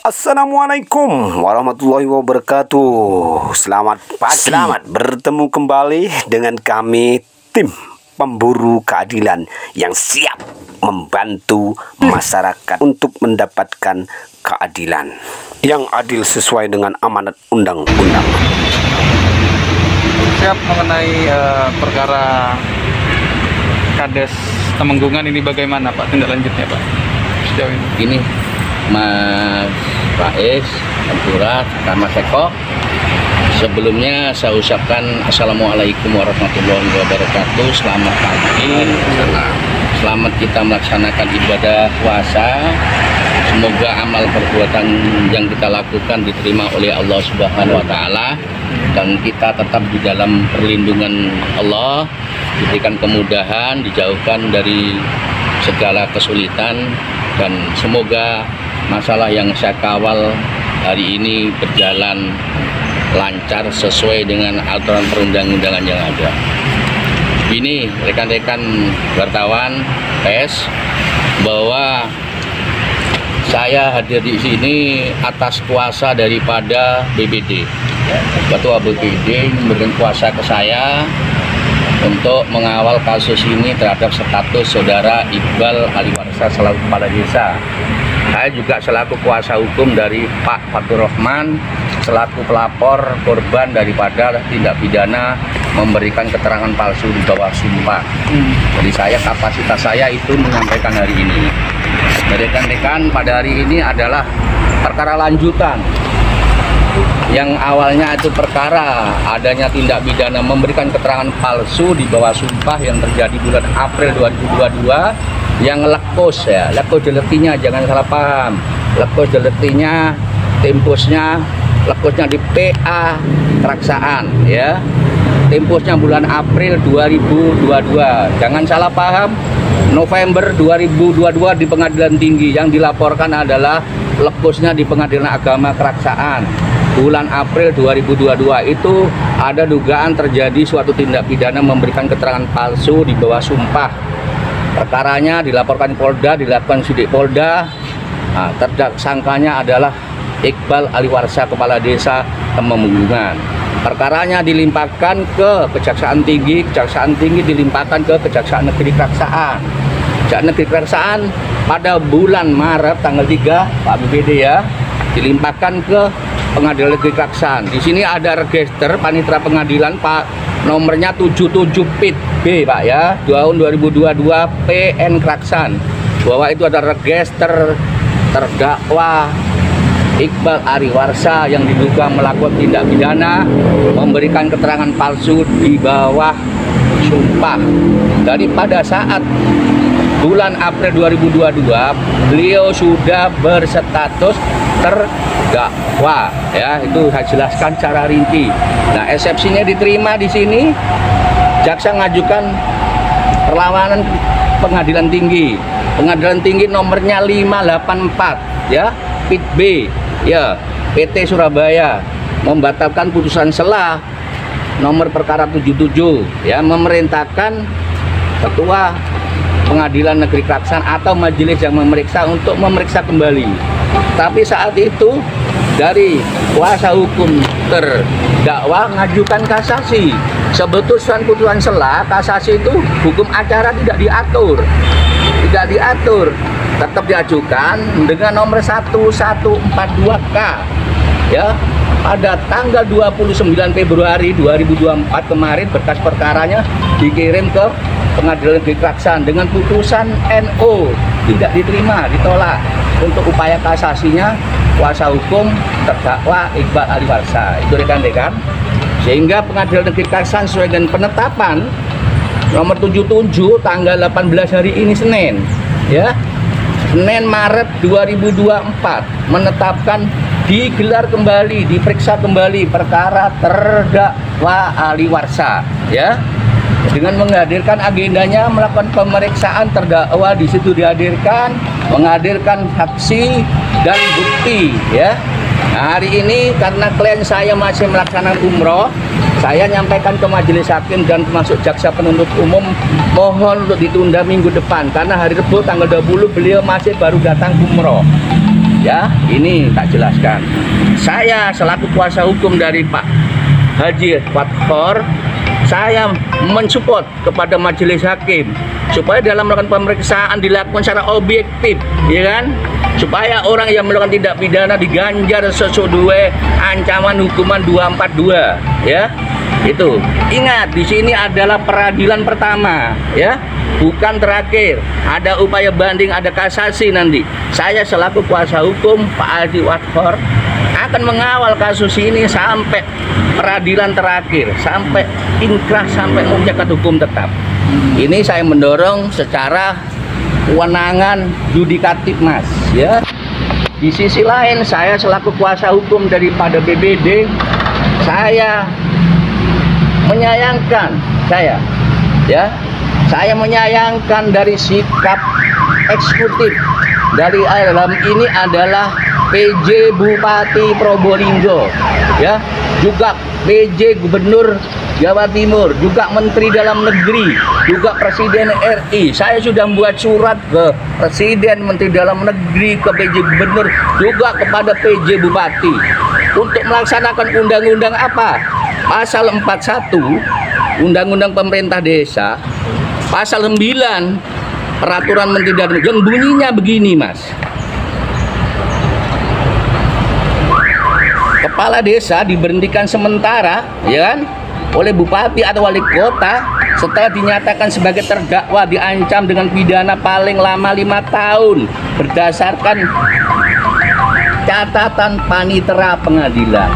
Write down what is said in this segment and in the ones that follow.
Assalamualaikum warahmatullahi wabarakatuh. Selamat pagi. Selamat bertemu kembali dengan kami, tim pemburu keadilan yang siap membantu masyarakat untuk mendapatkan keadilan yang adil sesuai dengan amanat undang-undang. Siap mengenai perkara Kades Temenggungan ini, bagaimana Pak tindak lanjutnya Pak sejauh ini? Ini Mas Faiz, Abdurrah, dan Mas Eko. Sebelumnya saya ucapkan Assalamualaikum warahmatullahi wabarakatuh. Selamat pagi. Selamat kita melaksanakan ibadah puasa. Semoga amal perbuatan yang kita lakukan diterima oleh Allah Subhanahu wa Ta'ala, dan kita tetap di dalam perlindungan Allah, diberikan kemudahan, dijauhkan dari segala kesulitan, dan semoga masalah yang saya kawal hari ini berjalan lancar sesuai dengan aturan perundang-undangan yang ada. Ini rekan-rekan wartawan pers, bahwa saya hadir di sini atas kuasa daripada BPD. Ketua BPD memberikan kuasa ke saya untuk mengawal kasus ini terhadap status saudara Iqbal Aliwarsa selaku kepala desa. Saya juga selaku kuasa hukum dari Pak Fatur Rahman, selaku pelapor korban daripada tindak pidana memberikan keterangan palsu di bawah sumpah. Jadi kapasitas saya itu menyampaikan hari ini. Rekan-rekan, pada hari ini adalah perkara lanjutan. Yang awalnya itu perkara adanya tindak pidana memberikan keterangan palsu di bawah sumpah yang terjadi bulan April 2022, yang lekos ya, lekos deletinya jangan salah paham, lekos deletinya tempusnya, lekosnya di PA Keraksaan ya, tempusnya bulan April 2022, jangan salah paham. November 2022 di Pengadilan Tinggi, yang dilaporkan adalah lekosnya di Pengadilan Agama Keraksaan. Bulan April 2022 itu ada dugaan terjadi suatu tindak pidana memberikan keterangan palsu di bawah sumpah. Perkaranya dilaporkan Polda, dilakukan sidik Polda. Nah, tersangkanya adalah Iqbal Aliwarsa, kepala desa Temenggungan. Perkaranya dilimpahkan ke Kejaksaan Tinggi, Kejaksaan Tinggi dilimpahkan ke Kejaksaan Negeri Keraksaan. Kejaksaan Negeri Keraksaan pada bulan Maret tanggal 3, Pak BPD ya, dilimpahkan ke Pengadilan Negeri Keraksaan. Di sini ada register panitera pengadilan Pak, nomornya 77 PIT B Pak ya, tahun 2022 PN Keraksaan, bahwa itu ada register terdakwa Iqbal Aliwarsa yang diduga melakukan tindak pidana memberikan keterangan palsu di bawah sumpah. Jadi pada saat bulan April 2022 beliau sudah berstatus terdakwa ya, itu saya jelaskan secara rinci. Nah, eksepsinya diterima di sini, jaksa ngajukan perlawanan Pengadilan Tinggi. Pengadilan Tinggi nomornya 584 ya, PIT B ya, PT Surabaya membatalkan putusan sela nomor perkara 77 ya, memerintahkan Ketua Pengadilan Negeri Keraksaan atau majelis yang memeriksa untuk memeriksa kembali. Tapi saat itu dari kuasa hukum terdakwa mengajukan kasasi. Sebetulnya putusan sela kasasi itu hukum acara tidak diatur, tetap diajukan dengan nomor 1142K ya, pada tanggal 29 Februari 2024 kemarin berkas perkaranya dikirim ke Pengadilan Negeri Keraksaan dengan putusan NO, tidak diterima, ditolak. Untuk upaya kasasinya kuasa hukum terdakwa Iqbal Aliwarsa, itu rekan-rekan, sehingga Pengadilan Negeri Keraksaan sesuai dengan penetapan nomor 77 tanggal 18 hari ini Senin ya, Senin Maret 2024 menetapkan digelar kembali, diperiksa kembali perkara terdakwa Aliwarsa ya, dengan menghadirkan agendanya melakukan pemeriksaan terdakwa. Di situ dihadirkan, menghadirkan saksi dan bukti ya. Nah, hari ini karena klien saya masih melaksanakan umroh, saya nyampaikan ke majelis hakim dan termasuk jaksa penuntut umum mohon untuk ditunda minggu depan, karena hari Rabu tanggal 20 beliau masih baru datang umroh. Ya, ini tak jelaskan. Saya selaku kuasa hukum dari Pak Haji Fathor, saya mensupport kepada majelis hakim supaya dalam melakukan pemeriksaan dilakukan secara objektif, ya kan? Supaya orang yang melakukan tindak pidana diganjar sesuai ancaman hukuman 242, ya. Itu. Ingat, di sini adalah peradilan pertama, ya. Bukan terakhir. Ada upaya banding, ada kasasi nanti. Saya selaku kuasa hukum Pak Haji Fathor akan mengawal kasus ini sampai peradilan terakhir, sampai inkrah, sampai menjaga hukum tetap. Ini saya mendorong secara kewenangan yudikatif, Mas, ya. Di sisi lain, saya selaku kuasa hukum daripada BBD, saya menyayangkan, saya menyayangkan dari sikap eksekutif dari dalam ini adalah PJ Bupati Probolinggo, ya, juga PJ Gubernur Jawa Timur, juga Menteri Dalam Negeri, juga Presiden RI. Saya sudah membuat surat ke Presiden, Menteri Dalam Negeri, ke PJ Gubernur, juga kepada PJ Bupati untuk melaksanakan undang-undang apa? Pasal 41 Undang-Undang Pemerintah Desa, Pasal 9 Peraturan Menteri Dalam Negeri, yang bunyinya begini, Mas. Kepala desa diberhentikan sementara, ya kan, oleh bupati atau wali kota setelah dinyatakan sebagai terdakwa diancam dengan pidana paling lama 5 tahun berdasarkan catatan panitera pengadilan.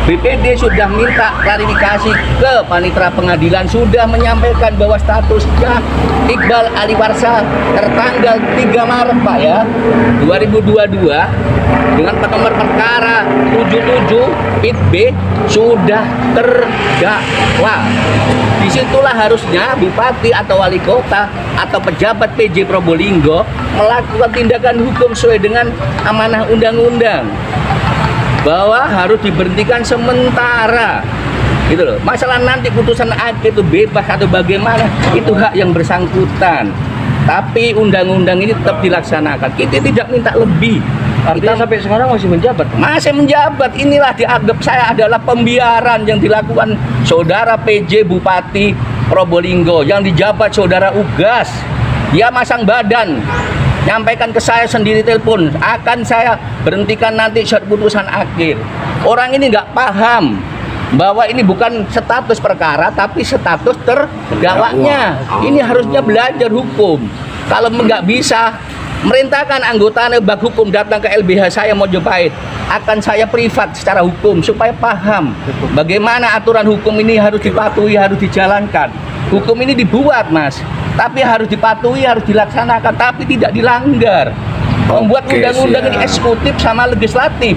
BPD sudah minta klarifikasi ke panitera pengadilan, sudah menyampaikan bahwa statusnya Iqbal Aliwarsa tertanggal 3 Maret, Pak, ya, 2022 dengan nomor perkara 77 PIT B sudah terdakwa. Disitulah harusnya bupati atau wali kota atau pejabat PJ Probolinggo melakukan tindakan hukum sesuai dengan amanah undang-undang, bahwa harus diberhentikan sementara, gitu loh. Masalah nanti putusan akhir itu bebas atau bagaimana, itu hak yang bersangkutan. Tapi undang-undang ini tetap dilaksanakan. Kita tidak minta lebih. Artinya Kita sampai sekarang masih menjabat? masih menjabat. Inilah dianggap saya adalah pembiaran yang dilakukan saudara PJ Bupati Probolinggo, yang dijabat saudara Ugas. Dia masang badan, nyampaikan ke saya sendiri telepon, akan saya berhentikan nanti saat putusan akhir. Orang ini nggak paham bahwa ini bukan status perkara tapi status terdakwanya. Ini harusnya belajar hukum. Kalau nggak bisa, merintahkan anggota bak hukum datang ke LBH saya Mojopahit, akan saya privat secara hukum supaya paham bagaimana aturan hukum ini harus dipatuhi, harus dijalankan. Hukum ini dibuat, Mas, tapi harus dipatuhi, harus dilaksanakan, tapi tidak dilanggar. Membuat undang-undang ini eksekutif sama legislatif,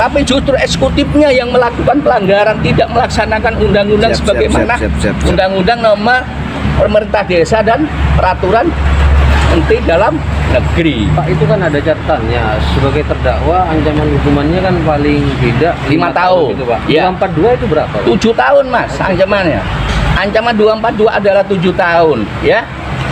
tapi justru eksekutifnya yang melakukan pelanggaran, tidak melaksanakan undang-undang sebagaimana Undang-Undang Nomor Pemerintah Desa dan Peraturan Menteri Dalam Negeri. Pak, itu kan ada catatannya, sebagai terdakwa ancaman hukumannya kan paling tidak 5 tahun gitu, Pak. Ya. 242 itu berapa, Pak? 7 tahun, Mas, ancamannya. Ancaman 242 adalah 7 tahun, ya.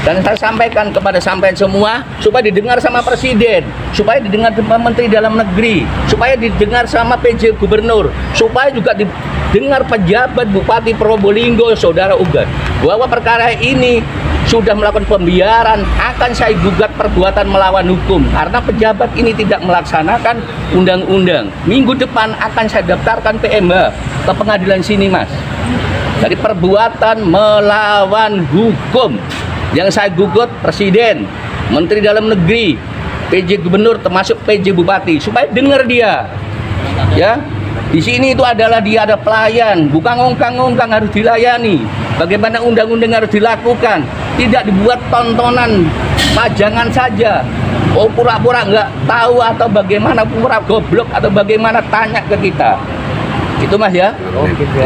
Dan saya sampaikan kepada sampean semua supaya didengar sama Presiden, supaya didengar sama Menteri Dalam Negeri, supaya didengar sama PJ Gubernur, supaya juga didengar pejabat Bupati Probolinggo, saudara Ugas, bahwa perkara ini sudah melakukan pembiaran, akan saya gugat perbuatan melawan hukum karena pejabat ini tidak melaksanakan undang-undang. Minggu depan akan saya daftarkan PMH ke pengadilan sini, Mas, dari perbuatan melawan hukum. Yang saya gugat Presiden, Menteri Dalam Negeri, PJ Gubernur, termasuk PJ Bupati, supaya dengar dia, ya. Di sini itu adalah dia ada pelayan, bukan ngongkang-ngongkang, harus dilayani. Bagaimana undang-undang harus dilakukan, tidak dibuat tontonan pajangan saja. Oh, pura-pura nggak tahu atau bagaimana, pura goblok atau bagaimana, tanya ke kita. Itu, Mas, ya.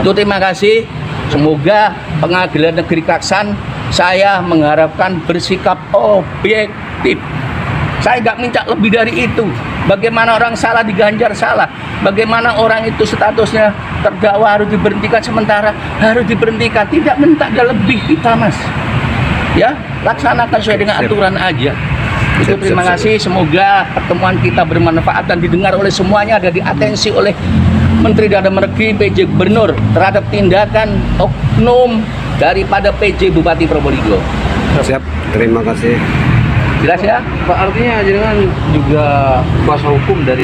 Itu terima kasih. Semoga Pengadilan Negeri Klaksan, saya mengharapkan bersikap objektif. Saya nggak minta lebih dari itu. Bagaimana orang salah diganjar salah, bagaimana orang itu statusnya terdakwa harus diberhentikan sementara, harus diberhentikan. Tidak minta ada lebih kita, Mas. Ya, laksanakan sesuai dengan aturan aja. Itu terima kasih, semoga pertemuan kita bermanfaat dan didengar oleh semuanya, ada diatensi oleh Menteri Dalam Negeri, PJ Gubernur terhadap tindakan oknum daripada PJ Bupati Probolinggo. Siap, terima kasih. Jelas ya? Pak, artinya jenengan juga kuasa hukum dari